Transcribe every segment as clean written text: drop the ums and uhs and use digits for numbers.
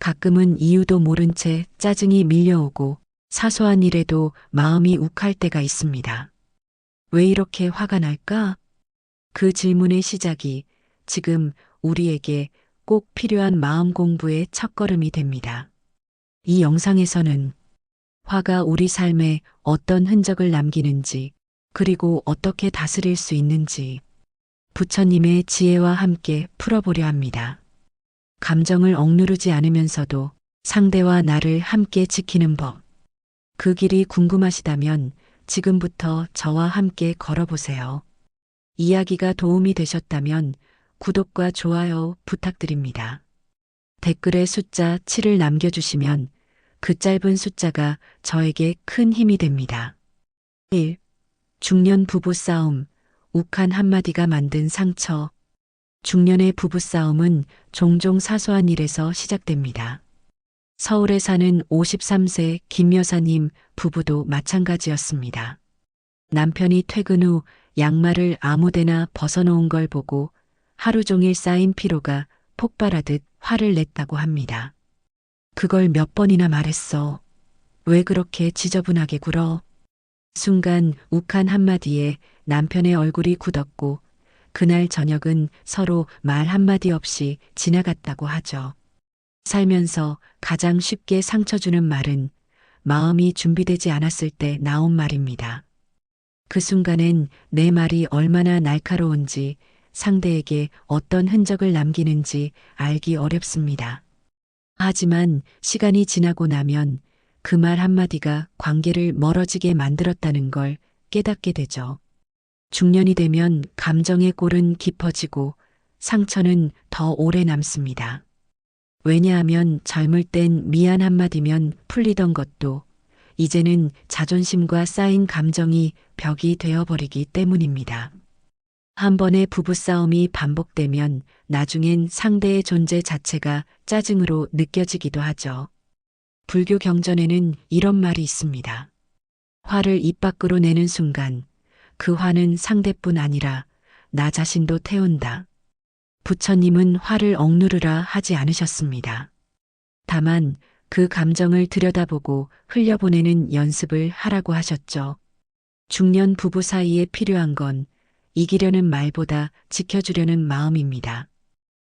가끔은 이유도 모른 채 짜증이 밀려오고 사소한 일에도 마음이 욱할 때가 있습니다. 왜 이렇게 화가 날까? 그 질문의 시작이 지금 우리에게 꼭 필요한 마음 공부의 첫걸음이 됩니다. 이 영상에서는 화가 우리 삶에 어떤 흔적을 남기는지, 그리고 어떻게 다스릴 수 있는지 부처님의 지혜와 함께 풀어보려 합니다. 감정을 억누르지 않으면서도 상대와 나를 함께 지키는 법. 그 길이 궁금하시다면 지금부터 저와 함께 걸어보세요. 이야기가 도움이 되셨다면 구독과 좋아요 부탁드립니다. 댓글에 숫자 7을 남겨주시면 그 짧은 숫자가 저에게 큰 힘이 됩니다. 1. 중년 부부싸움, 욱한 한마디가 만든 상처. 중년의 부부싸움은 종종 사소한 일에서 시작됩니다. 서울에 사는 53세 김 여사님 부부도 마찬가지였습니다. 남편이 퇴근 후 양말을 아무데나 벗어놓은 걸 보고 하루 종일 쌓인 피로가 폭발하듯 화를 냈다고 합니다. 그걸 몇 번이나 말했어. 왜 그렇게 지저분하게 굴어? 순간 욱한 한마디에 남편의 얼굴이 굳었고 그날 저녁은 서로 말 한마디 없이 지나갔다고 하죠. 살면서 가장 쉽게 상처 주는 말은 마음이 준비되지 않았을 때 나온 말입니다. 그 순간엔 내 말이 얼마나 날카로운지 상대에게 어떤 흔적을 남기는지 알기 어렵습니다. 하지만 시간이 지나고 나면 그 말 한마디가 관계를 멀어지게 만들었다는 걸 깨닫게 되죠. 중년이 되면 감정의 골은 깊어지고 상처는 더 오래 남습니다. 왜냐하면 젊을 땐 미안 한마디면 풀리던 것도 이제는 자존심과 쌓인 감정이 벽이 되어버리기 때문입니다. 한 번의 부부싸움이 반복되면 나중엔 상대의 존재 자체가 짜증으로 느껴지기도 하죠. 불교 경전에는 이런 말이 있습니다. 화를 입 밖으로 내는 순간 그 화는 상대뿐 아니라 나 자신도 태운다. 부처님은 화를 억누르라 하지 않으셨습니다. 다만 그 감정을 들여다보고 흘려보내는 연습을 하라고 하셨죠. 중년 부부 사이에 필요한 건 이기려는 말보다 지켜주려는 마음입니다.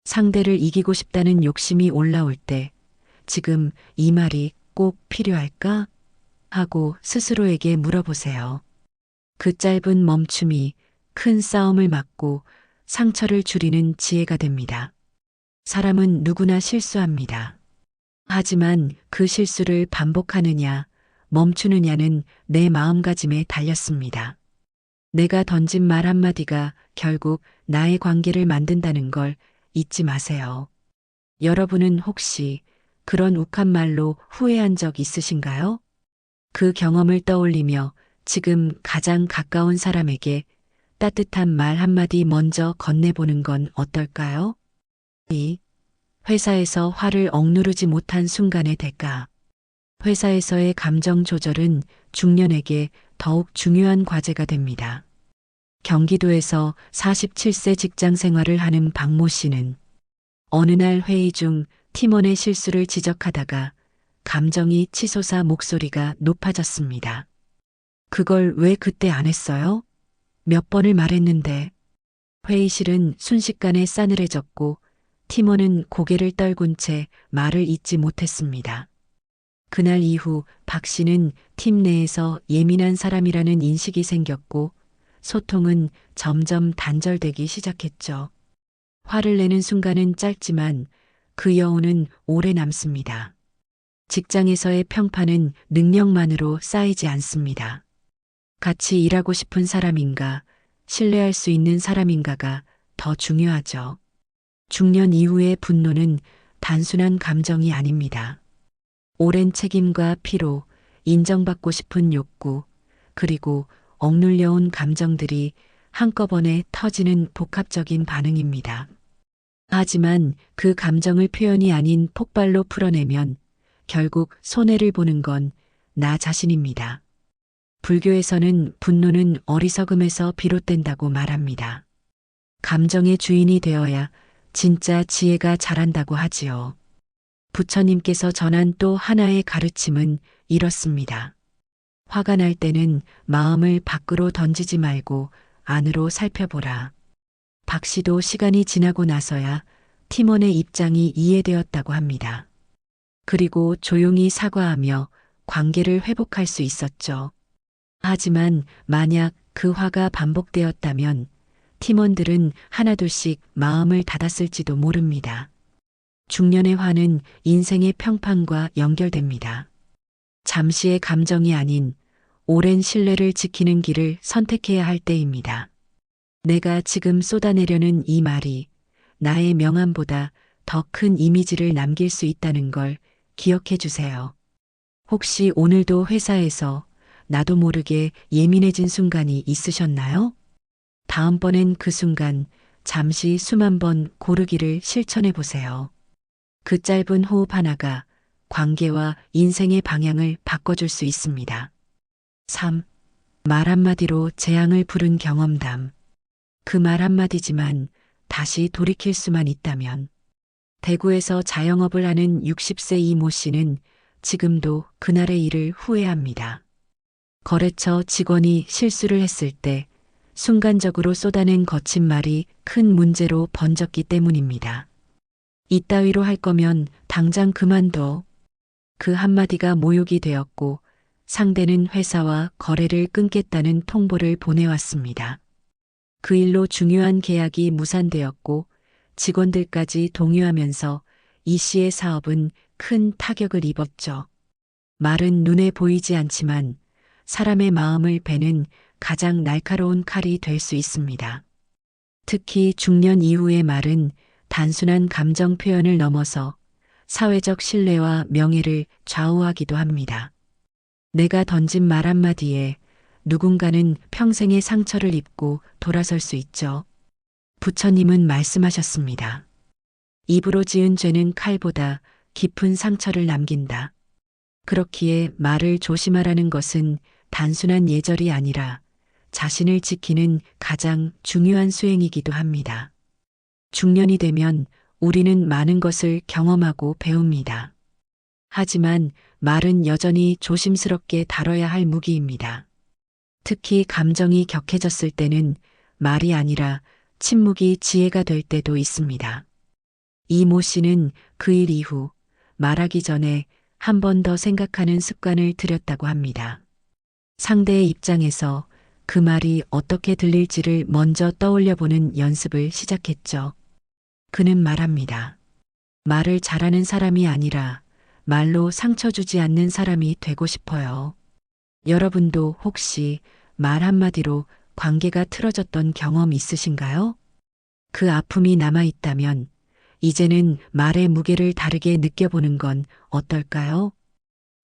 상대를 이기고 싶다는 욕심이 올라올 때 지금 이 말이 꼭 필요할까? 하고 스스로에게 물어보세요. 그 짧은 멈춤이 큰 싸움을 막고 상처를 줄이는 지혜가 됩니다. 사람은 누구나 실수합니다. 하지만 그 실수를 반복하느냐, 멈추느냐는 내 마음가짐에 달렸습니다. 내가 던진 말 한마디가 결국 나의 관계를 만든다는 걸 잊지 마세요. 여러분은 혹시 그런 욱한 말로 후회한 적 있으신가요? 그 경험을 떠올리며 지금 가장 가까운 사람에게 따뜻한 말 한마디 먼저 건네보는 건 어떨까요? 2. 회사에서 화를 억누르지 못한 순간의 대가. 회사에서의 감정 조절은 중년에게 더욱 중요한 과제가 됩니다. 경기도에서 47세 직장 생활을 하는 박모 씨는 어느 날 회의 중 팀원의 실수를 지적하다가 감정이 치솟아 목소리가 높아졌습니다. 그걸 왜 그때 안 했어요? 몇 번을 말했는데. 회의실은 순식간에 싸늘해졌고 팀원은 고개를 떨군 채 말을 잇지 못했습니다. 그날 이후 박 씨는 팀 내에서 예민한 사람이라는 인식이 생겼고 소통은 점점 단절되기 시작했죠. 화를 내는 순간은 짧지만 그 여운은 오래 남습니다. 직장에서의 평판은 능력만으로 쌓이지 않습니다. 같이 일하고 싶은 사람인가, 신뢰할 수 있는 사람인가가 더 중요하죠. 중년 이후의 분노는 단순한 감정이 아닙니다. 오랜 책임과 피로, 인정받고 싶은 욕구, 그리고 억눌려온 감정들이 한꺼번에 터지는 복합적인 반응입니다. 하지만 그 감정을 표현이 아닌 폭발로 풀어내면 결국 손해를 보는 건 나 자신입니다. 불교에서는 분노는 어리석음에서 비롯된다고 말합니다. 감정의 주인이 되어야 진짜 지혜가 자란다고 하지요. 부처님께서 전한 또 하나의 가르침은 이렇습니다. 화가 날 때는 마음을 밖으로 던지지 말고 안으로 살펴보라. 박 씨도 시간이 지나고 나서야 팀원의 입장이 이해되었다고 합니다. 그리고 조용히 사과하며 관계를 회복할 수 있었죠. 하지만 만약 그 화가 반복되었다면 팀원들은 하나둘씩 마음을 닫았을지도 모릅니다. 중년의 화는 인생의 평판과 연결됩니다. 잠시의 감정이 아닌 오랜 신뢰를 지키는 길을 선택해야 할 때입니다. 내가 지금 쏟아내려는 이 말이 나의 명함보다 더 큰 이미지를 남길 수 있다는 걸 기억해 주세요. 혹시 오늘도 회사에서 나도 모르게 예민해진 순간이 있으셨나요? 다음번엔 그 순간 잠시 숨 한 번 고르기를 실천해 보세요. 그 짧은 호흡 하나가 관계와 인생의 방향을 바꿔줄 수 있습니다. 3. 말 한마디로 재앙을 부른 경험담. 그 말 한마디지만 다시 돌이킬 수만 있다면. 대구에서 자영업을 하는 60세 이모 씨는 지금도 그날의 일을 후회합니다. 거래처 직원이 실수를 했을 때 순간적으로 쏟아낸 거친 말이 큰 문제로 번졌기 때문입니다. 이따위로 할 거면 당장 그만둬. 그 한마디가 모욕이 되었고 상대는 회사와 거래를 끊겠다는 통보를 보내왔습니다. 그 일로 중요한 계약이 무산되었고 직원들까지 동요하면서 이 씨의 사업은 큰 타격을 입었죠. 말은 눈에 보이지 않지만 사람의 마음을 베는 가장 날카로운 칼이 될 수 있습니다. 특히 중년 이후의 말은 단순한 감정 표현을 넘어서 사회적 신뢰와 명예를 좌우하기도 합니다. 내가 던진 말 한마디에 누군가는 평생의 상처를 입고 돌아설 수 있죠. 부처님은 말씀하셨습니다. 입으로 지은 죄는 칼보다 깊은 상처를 남긴다. 그렇기에 말을 조심하라는 것은 단순한 예절이 아니라 자신을 지키는 가장 중요한 수행이기도 합니다. 중년이 되면 우리는 많은 것을 경험하고 배웁니다. 하지만 말은 여전히 조심스럽게 다뤄야 할 무기입니다. 특히 감정이 격해졌을 때는 말이 아니라 침묵이 지혜가 될 때도 있습니다. 이모 씨는 그 일 이후 말하기 전에 한 번 더 생각하는 습관을 들였다고 합니다. 상대의 입장에서 그 말이 어떻게 들릴지를 먼저 떠올려 보는 연습을 시작했죠. 그는 말합니다. 말을 잘하는 사람이 아니라 말로 상처 주지 않는 사람이 되고 싶어요. 여러분도 혹시 말 한마디로 관계가 틀어졌던 경험 있으신가요? 그 아픔이 남아있다면 이제는 말의 무게를 다르게 느껴보는 건 어떨까요?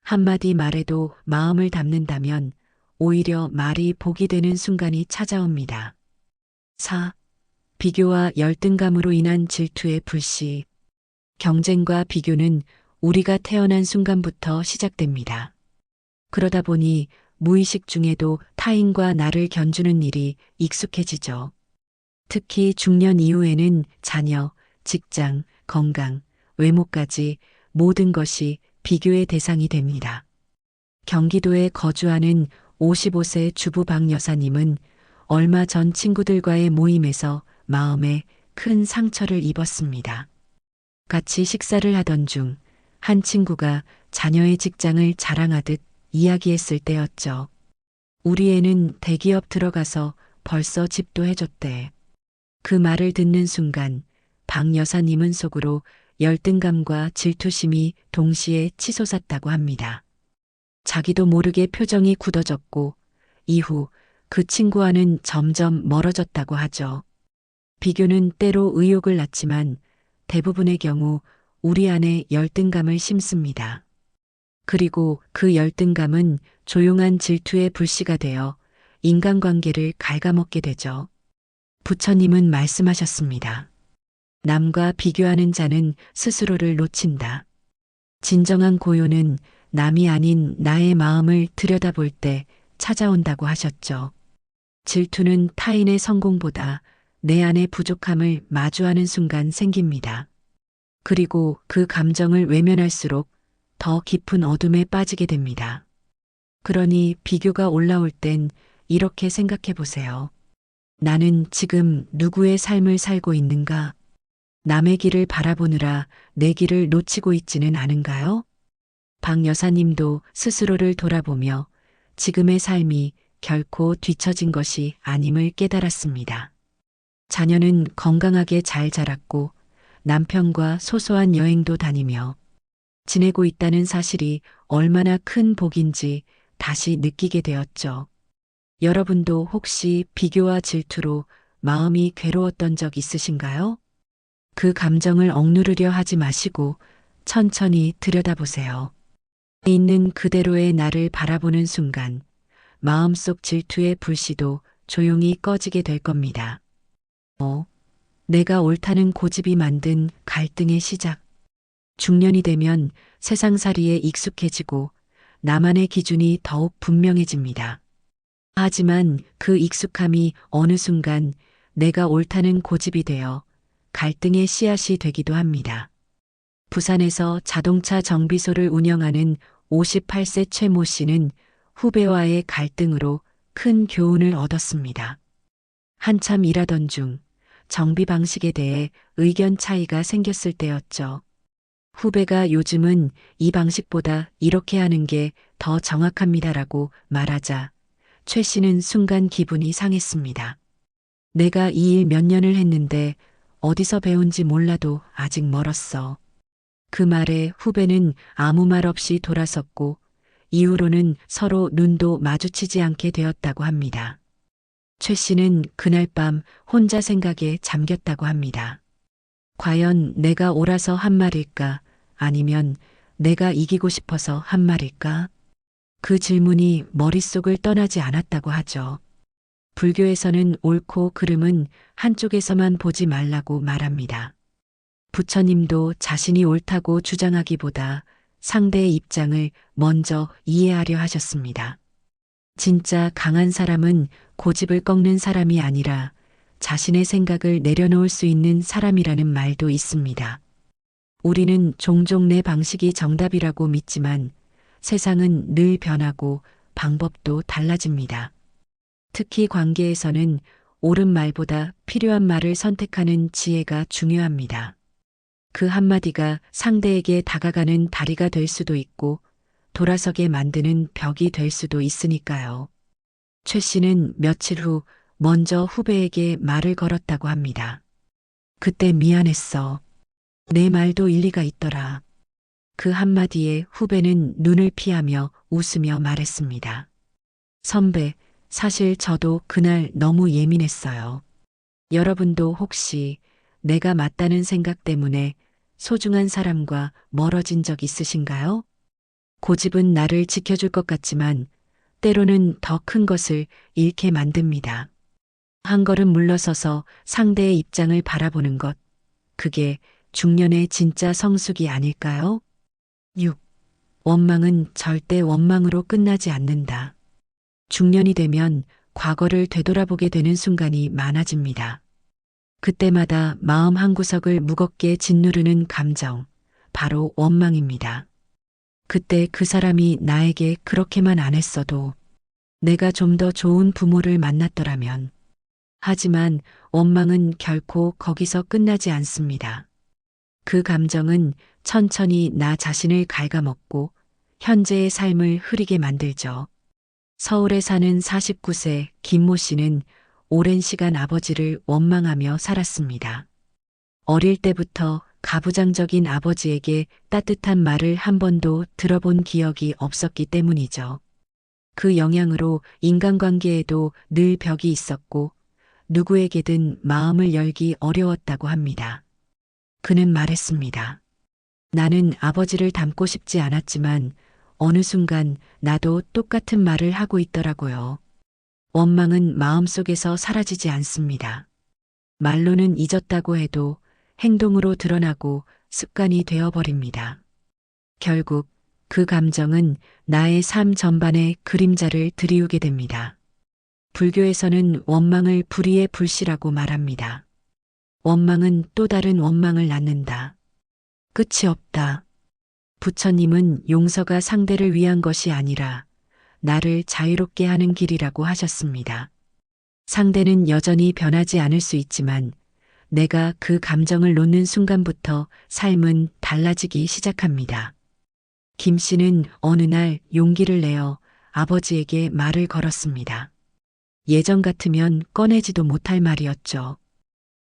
한마디 말에도 마음을 담는다면 오히려 말이 복이 되는 순간이 찾아옵니다. 4. 비교와 열등감으로 인한 질투의 불씨. 경쟁과 비교는 우리가 태어난 순간부터 시작됩니다. 그러다 보니 무의식 중에도 타인과 나를 견주는 일이 익숙해지죠. 특히 중년 이후에는 자녀, 직장, 건강, 외모까지 모든 것이 비교의 대상이 됩니다. 경기도에 거주하는 55세 주부 박 여사님은 얼마 전 친구들과의 모임에서 마음에 큰 상처를 입었습니다. 같이 식사를 하던 중 한 친구가 자녀의 직장을 자랑하듯 이야기했을 때였죠. 우리 애는 대기업 들어가서 벌써 집도 해줬대. 그 말을 듣는 순간 박 여사님은 속으로 열등감과 질투심이 동시에 치솟았다고 합니다. 자기도 모르게 표정이 굳어졌고 이후 그 친구와는 점점 멀어졌다고 하죠. 비교는 때로 의욕을 낳지만 대부분의 경우 우리 안에 열등감을 심습니다. 그리고 그 열등감은 조용한 질투의 불씨가 되어 인간관계를 갉아먹게 되죠. 부처님은 말씀하셨습니다. 남과 비교하는 자는 스스로를 놓친다. 진정한 고요는 남이 아닌 나의 마음을 들여다볼 때 찾아온다고 하셨죠. 질투는 타인의 성공보다 내 안의 부족함을 마주하는 순간 생깁니다. 그리고 그 감정을 외면할수록 더 깊은 어둠에 빠지게 됩니다. 그러니 비교가 올라올 땐 이렇게 생각해 보세요. 나는 지금 누구의 삶을 살고 있는가? 남의 길을 바라보느라 내 길을 놓치고 있지는 않은가요? 박 여사님도 스스로를 돌아보며 지금의 삶이 결코 뒤처진 것이 아님을 깨달았습니다. 자녀는 건강하게 잘 자랐고 남편과 소소한 여행도 다니며 지내고 있다는 사실이 얼마나 큰 복인지 다시 느끼게 되었죠. 여러분도 혹시 비교와 질투로 마음이 괴로웠던 적 있으신가요? 그 감정을 억누르려 하지 마시고 천천히 들여다보세요. 있는 그대로의 나를 바라보는 순간 마음속 질투의 불씨도 조용히 꺼지게 될 겁니다. 내가 옳다는 고집이 만든 갈등의 시작. 중년이 되면 세상살이에 익숙해지고 나만의 기준이 더욱 분명해집니다. 하지만 그 익숙함이 어느 순간 내가 옳다는 고집이 되어 갈등의 씨앗이 되기도 합니다. 부산에서 자동차 정비소를 운영하는 58세 최모 씨는 후배와의 갈등으로 큰 교훈을 얻었습니다. 한참 일하던 중 정비 방식에 대해 의견 차이가 생겼을 때였죠. 후배가 요즘은 이 방식보다 이렇게 하는 게 더 정확합니다라고 말하자 최 씨는 순간 기분이 상했습니다. 내가 이 일 몇 년을 했는데 어디서 배운지 몰라도 아직 멀었어. 그 말에 후배는 아무 말 없이 돌아섰고 이후로는 서로 눈도 마주치지 않게 되었다고 합니다. 최 씨는 그날 밤 혼자 생각에 잠겼다고 합니다. 과연 내가 옳아서 한 말일까? 아니면 내가 이기고 싶어서 한 말일까? 그 질문이 머릿속을 떠나지 않았다고 하죠. 불교에서는 옳고 그름은 한쪽에서만 보지 말라고 말합니다. 부처님도 자신이 옳다고 주장하기보다 상대의 입장을 먼저 이해하려 하셨습니다. 진짜 강한 사람은 고집을 꺾는 사람이 아니라 자신의 생각을 내려놓을 수 있는 사람이라는 말도 있습니다. 우리는 종종 내 방식이 정답이라고 믿지만 세상은 늘 변하고 방법도 달라집니다. 특히 관계에서는 옳은 말보다 필요한 말을 선택하는 지혜가 중요합니다. 그 한마디가 상대에게 다가가는 다리가 될 수도 있고 돌아서게 만드는 벽이 될 수도 있으니까요. 최 씨는 며칠 후 먼저 후배에게 말을 걸었다고 합니다. 그때 미안했어. 내 말도 일리가 있더라. 그 한마디에 후배는 눈을 피하며 웃으며 말했습니다. 선배, 사실 저도 그날 너무 예민했어요. 여러분도 혹시 내가 맞다는 생각 때문에 소중한 사람과 멀어진 적 있으신가요? 고집은 나를 지켜줄 것 같지만 때로는 더 큰 것을 잃게 만듭니다. 한 걸음 물러서서 상대의 입장을 바라보는 것, 그게 중년의 진짜 성숙이 아닐까요? 6. 원망은 절대 원망으로 끝나지 않는다. 중년이 되면 과거를 되돌아보게 되는 순간이 많아집니다. 그때마다 마음 한구석을 무겁게 짓누르는 감정, 바로 원망입니다. 그때 그 사람이 나에게 그렇게만 안 했어도 내가 좀 더 좋은 부모를 만났더라면. 하지만 원망은 결코 거기서 끝나지 않습니다. 그 감정은 천천히 나 자신을 갉아먹고 현재의 삶을 흐리게 만들죠. 서울에 사는 49세 김모 씨는 오랜 시간 아버지를 원망하며 살았습니다. 어릴 때부터 가부장적인 아버지에게 따뜻한 말을 한 번도 들어본 기억이 없었기 때문이죠. 그 영향으로 인간관계에도 늘 벽이 있었고 누구에게든 마음을 열기 어려웠다고 합니다. 그는 말했습니다. 나는 아버지를 닮고 싶지 않았지만 어느 순간 나도 똑같은 말을 하고 있더라고요. 원망은 마음속에서 사라지지 않습니다. 말로는 잊었다고 해도 행동으로 드러나고 습관이 되어버립니다. 결국 그 감정은 나의 삶 전반에 그림자를 들이우게 됩니다. 불교에서는 원망을 불의의 불씨라고 말합니다. 원망은 또 다른 원망을 낳는다. 끝이 없다. 부처님은 용서가 상대를 위한 것이 아니라 나를 자유롭게 하는 길이라고 하셨습니다. 상대는 여전히 변하지 않을 수 있지만 내가 그 감정을 놓는 순간부터 삶은 달라지기 시작합니다. 김 씨는 어느 날 용기를 내어 아버지에게 말을 걸었습니다. 예전 같으면 꺼내지도 못할 말이었죠.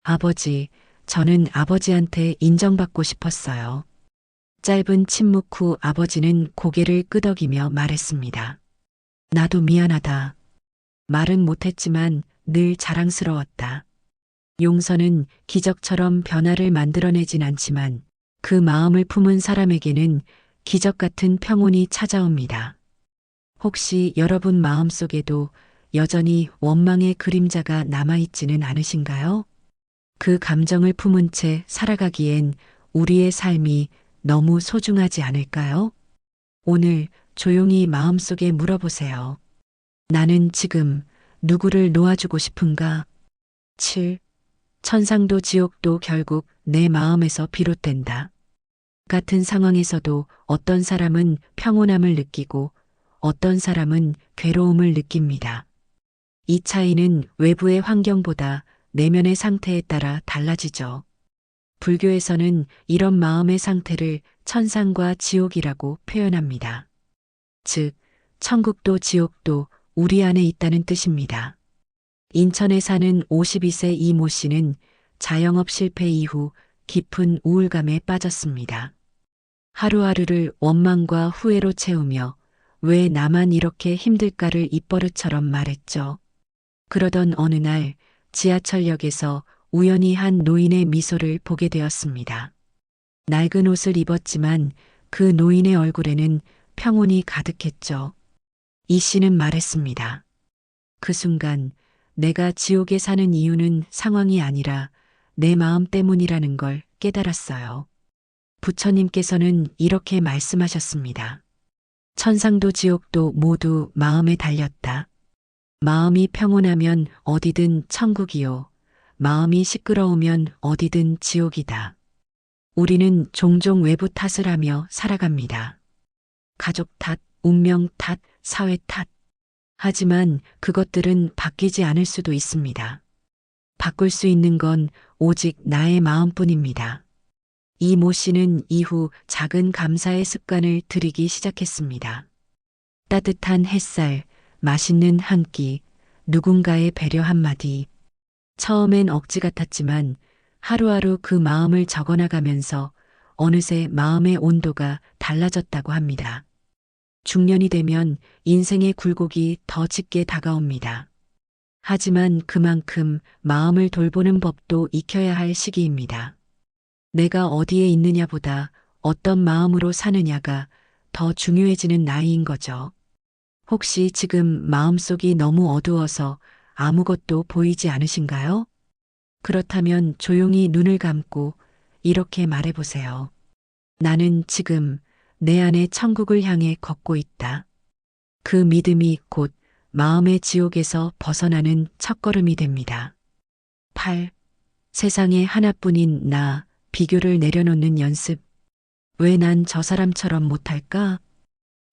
아버지, 저는 아버지한테 인정받고 싶었어요. 짧은 침묵 후 아버지는 고개를 끄덕이며 말했습니다. 나도 미안하다. 말은 못했지만 늘 자랑스러웠다. 용서는 기적처럼 변화를 만들어내진 않지만 그 마음을 품은 사람에게는 기적 같은 평온이 찾아옵니다. 혹시 여러분 마음속에도 여전히 원망의 그림자가 남아있지는 않으신가요? 그 감정을 품은 채 살아가기엔 우리의 삶이 너무 소중하지 않을까요? 오늘 조용히 마음속에 물어보세요. 나는 지금 누구를 놓아주고 싶은가? 7. 천상도 지옥도 결국 내 마음에서 비롯된다. 같은 상황에서도 어떤 사람은 평온함을 느끼고 어떤 사람은 괴로움을 느낍니다. 이 차이는 외부의 환경보다 내면의 상태에 따라 달라지죠. 불교에서는 이런 마음의 상태를 천상과 지옥이라고 표현합니다. 즉, 천국도 지옥도 우리 안에 있다는 뜻입니다. 인천에 사는 52세 이모 씨는 자영업 실패 이후 깊은 우울감에 빠졌습니다. 하루하루를 원망과 후회로 채우며 왜 나만 이렇게 힘들까를 입버릇처럼 말했죠. 그러던 어느 날 지하철역에서 우연히 한 노인의 미소를 보게 되었습니다. 낡은 옷을 입었지만 그 노인의 얼굴에는 평온이 가득했죠. 이 씨는 말했습니다. 그 순간 내가 지옥에 사는 이유는 상황이 아니라 내 마음 때문이라는 걸 깨달았어요. 부처님께서는 이렇게 말씀하셨습니다. 천상도 지옥도 모두 마음에 달렸다. 마음이 평온하면 어디든 천국이요. 마음이 시끄러우면 어디든 지옥이다. 우리는 종종 외부 탓을 하며 살아갑니다. 가족 탓, 운명 탓, 사회 탓. 하지만 그것들은 바뀌지 않을 수도 있습니다. 바꿀 수 있는 건 오직 나의 마음뿐입니다. 이 모 씨는 이후 작은 감사의 습관을 들이기 시작했습니다. 따뜻한 햇살, 맛있는 한 끼, 누군가의 배려 한마디. 처음엔 억지 같았지만 하루하루 그 마음을 적어나가면서 어느새 마음의 온도가 달라졌다고 합니다. 중년이 되면 인생의 굴곡이 더 짙게 다가옵니다. 하지만 그만큼 마음을 돌보는 법도 익혀야 할 시기입니다. 내가 어디에 있느냐보다 어떤 마음으로 사느냐가 더 중요해지는 나이인 거죠. 혹시 지금 마음속이 너무 어두워서 아무것도 보이지 않으신가요? 그렇다면 조용히 눈을 감고 이렇게 말해보세요. 나는 지금 내 안의 천국을 향해 걷고 있다. 그 믿음이 곧 마음의 지옥에서 벗어나는 첫걸음이 됩니다. 8. 세상에 하나뿐인 나, 비교를 내려놓는 연습. 왜 난 저 사람처럼 못할까?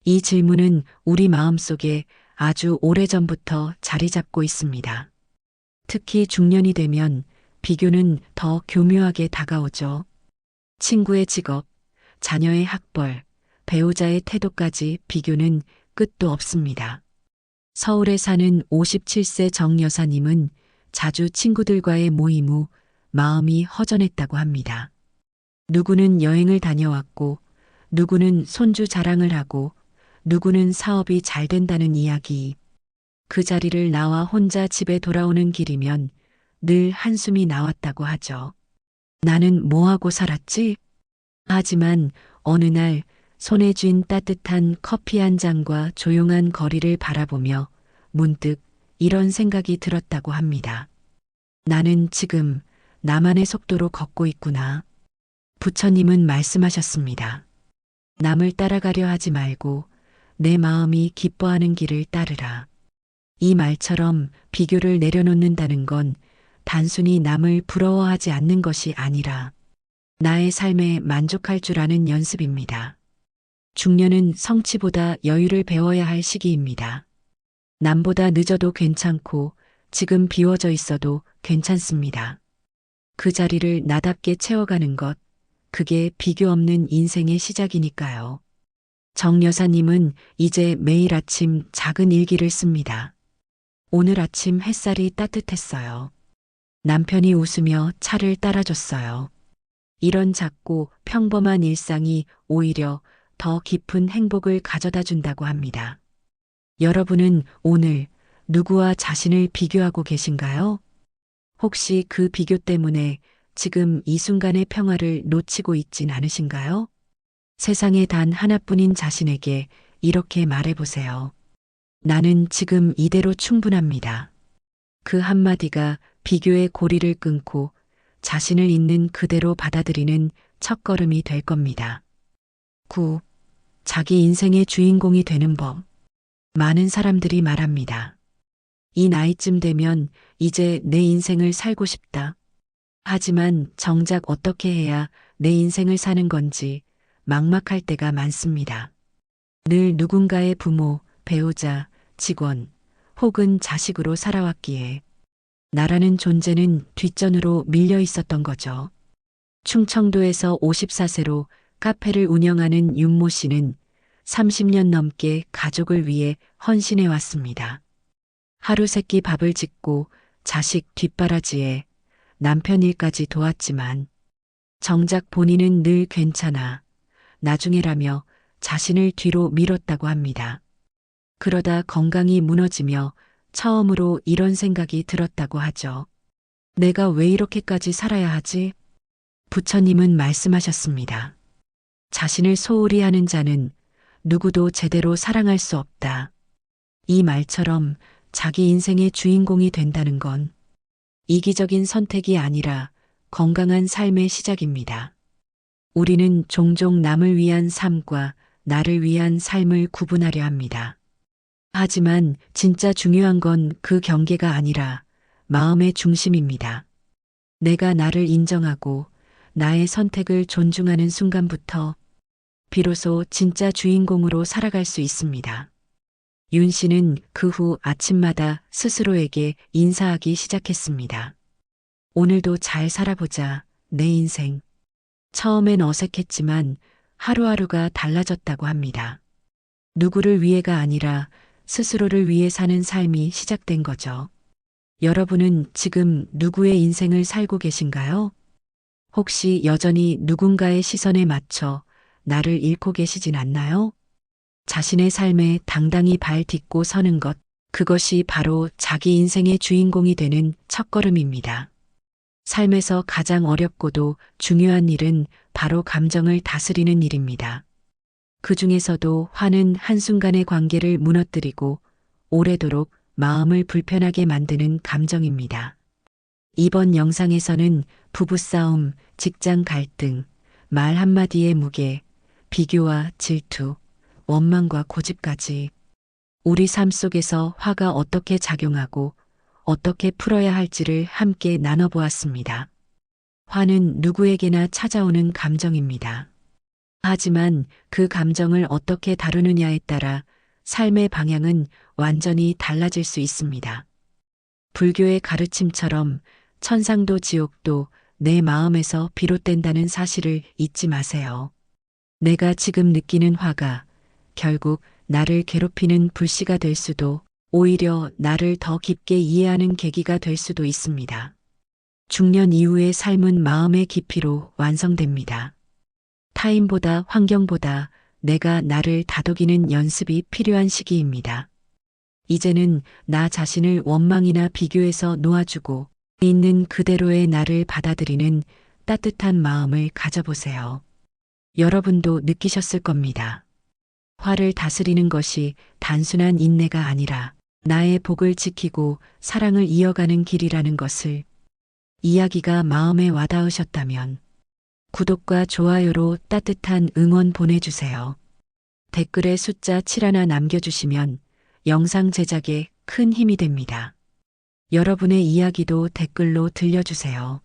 이 질문은 우리 마음속에 아주 오래전부터 자리 잡고 있습니다. 특히 중년이 되면 비교는 더 교묘하게 다가오죠. 친구의 직업, 자녀의 학벌, 배우자의 태도까지 비교는 끝도 없습니다. 서울에 사는 57세 정 여사님은 자주 친구들과의 모임 후 마음이 허전했다고 합니다. 누구는 여행을 다녀왔고, 누구는 손주 자랑을 하고, 누구는 사업이 잘 된다는 이야기. 그 자리를 나와 혼자 집에 돌아오는 길이면 늘 한숨이 나왔다고 하죠. 나는 뭐하고 살았지? 하지만 어느 날 손에 쥔 따뜻한 커피 한 잔과 조용한 거리를 바라보며 문득 이런 생각이 들었다고 합니다. 나는 지금 나만의 속도로 걷고 있구나. 부처님은 말씀하셨습니다. 남을 따라가려 하지 말고 내 마음이 기뻐하는 길을 따르라. 이 말처럼 비교를 내려놓는다는 건 단순히 남을 부러워하지 않는 것이 아니라 나의 삶에 만족할 줄 아는 연습입니다. 중년은 성취보다 여유를 배워야 할 시기입니다. 남보다 늦어도 괜찮고 지금 비워져 있어도 괜찮습니다. 그 자리를 나답게 채워가는 것, 그게 비교 없는 인생의 시작이니까요. 정 여사님은 이제 매일 아침 작은 일기를 씁니다. 오늘 아침 햇살이 따뜻했어요. 남편이 웃으며 차를 따라줬어요. 이런 작고 평범한 일상이 오히려 더 깊은 행복을 가져다 준다고 합니다. 여러분은 오늘 누구와 자신을 비교하고 계신가요? 혹시 그 비교 때문에 지금 이 순간의 평화를 놓치고 있진 않으신가요? 세상에 단 하나뿐인 자신에게 이렇게 말해보세요. 나는 지금 이대로 충분합니다. 그 한마디가 비교의 고리를 끊고 자신을 있는 그대로 받아들이는 첫걸음이 될 겁니다. 9. 자기 인생의 주인공이 되는 법. 많은 사람들이 말합니다. 이 나이쯤 되면 이제 내 인생을 살고 싶다. 하지만 정작 어떻게 해야 내 인생을 사는 건지 막막할 때가 많습니다. 늘 누군가의 부모, 배우자, 직원, 혹은 자식으로 살아왔기에 나라는 존재는 뒷전으로 밀려 있었던 거죠. 충청도에서 54세로 카페를 운영하는 윤모 씨는 30년 넘게 가족을 위해 헌신해 왔습니다. 하루 세끼 밥을 짓고 자식 뒷바라지에 남편 일까지 도왔지만 정작 본인은 늘 괜찮아, 나중에라며 자신을 뒤로 밀었다고 합니다. 그러다 건강이 무너지며 처음으로 이런 생각이 들었다고 하죠. 내가 왜 이렇게까지 살아야 하지? 부처님은 말씀하셨습니다. 자신을 소홀히 하는 자는 누구도 제대로 사랑할 수 없다. 이 말처럼 자기 인생의 주인공이 된다는 건 이기적인 선택이 아니라 건강한 삶의 시작입니다. 우리는 종종 남을 위한 삶과 나를 위한 삶을 구분하려 합니다. 하지만 진짜 중요한 건 그 경계가 아니라 마음의 중심입니다. 내가 나를 인정하고 나의 선택을 존중하는 순간부터 비로소 진짜 주인공으로 살아갈 수 있습니다. 윤 씨는 그 후 아침마다 스스로에게 인사하기 시작했습니다. 오늘도 잘 살아보자, 내 인생. 처음엔 어색했지만 하루하루가 달라졌다고 합니다. 누구를 위해가 아니라 스스로를 위해 사는 삶이 시작된 거죠. 여러분은 지금 누구의 인생을 살고 계신가요? 혹시 여전히 누군가의 시선에 맞춰 나를 잃고 계시진 않나요? 자신의 삶에 당당히 발 딛고 서는 것, 그것이 바로 자기 인생의 주인공이 되는 첫걸음입니다. 삶에서 가장 어렵고도 중요한 일은 바로 감정을 다스리는 일입니다. 그 중에서도 화는 한순간의 관계를 무너뜨리고 오래도록 마음을 불편하게 만드는 감정입니다. 이번 영상에서는 부부싸움, 직장 갈등, 말 한마디의 무게, 비교와 질투, 원망과 고집까지 우리 삶 속에서 화가 어떻게 작용하고 어떻게 풀어야 할지를 함께 나눠보았습니다. 화는 누구에게나 찾아오는 감정입니다. 하지만 그 감정을 어떻게 다루느냐에 따라 삶의 방향은 완전히 달라질 수 있습니다. 불교의 가르침처럼 천상도 지옥도 내 마음에서 비롯된다는 사실을 잊지 마세요. 내가 지금 느끼는 화가 결국 나를 괴롭히는 불씨가 될 수도 오히려 나를 더 깊게 이해하는 계기가 될 수도 있습니다. 중년 이후의 삶은 마음의 깊이로 완성됩니다. 타인보다 환경보다 내가 나를 다독이는 연습이 필요한 시기입니다. 이제는 나 자신을 원망이나 비교에서 놓아주고 있는 그대로의 나를 받아들이는 따뜻한 마음을 가져보세요. 여러분도 느끼셨을 겁니다. 화를 다스리는 것이 단순한 인내가 아니라 나의 복을 지키고 사랑을 이어가는 길이라는 것을. 이야기가 마음에 와닿으셨다면 구독과 좋아요로 따뜻한 응원 보내주세요. 댓글에 숫자 7 하나 남겨주시면 영상 제작에 큰 힘이 됩니다. 여러분의 이야기도 댓글로 들려주세요.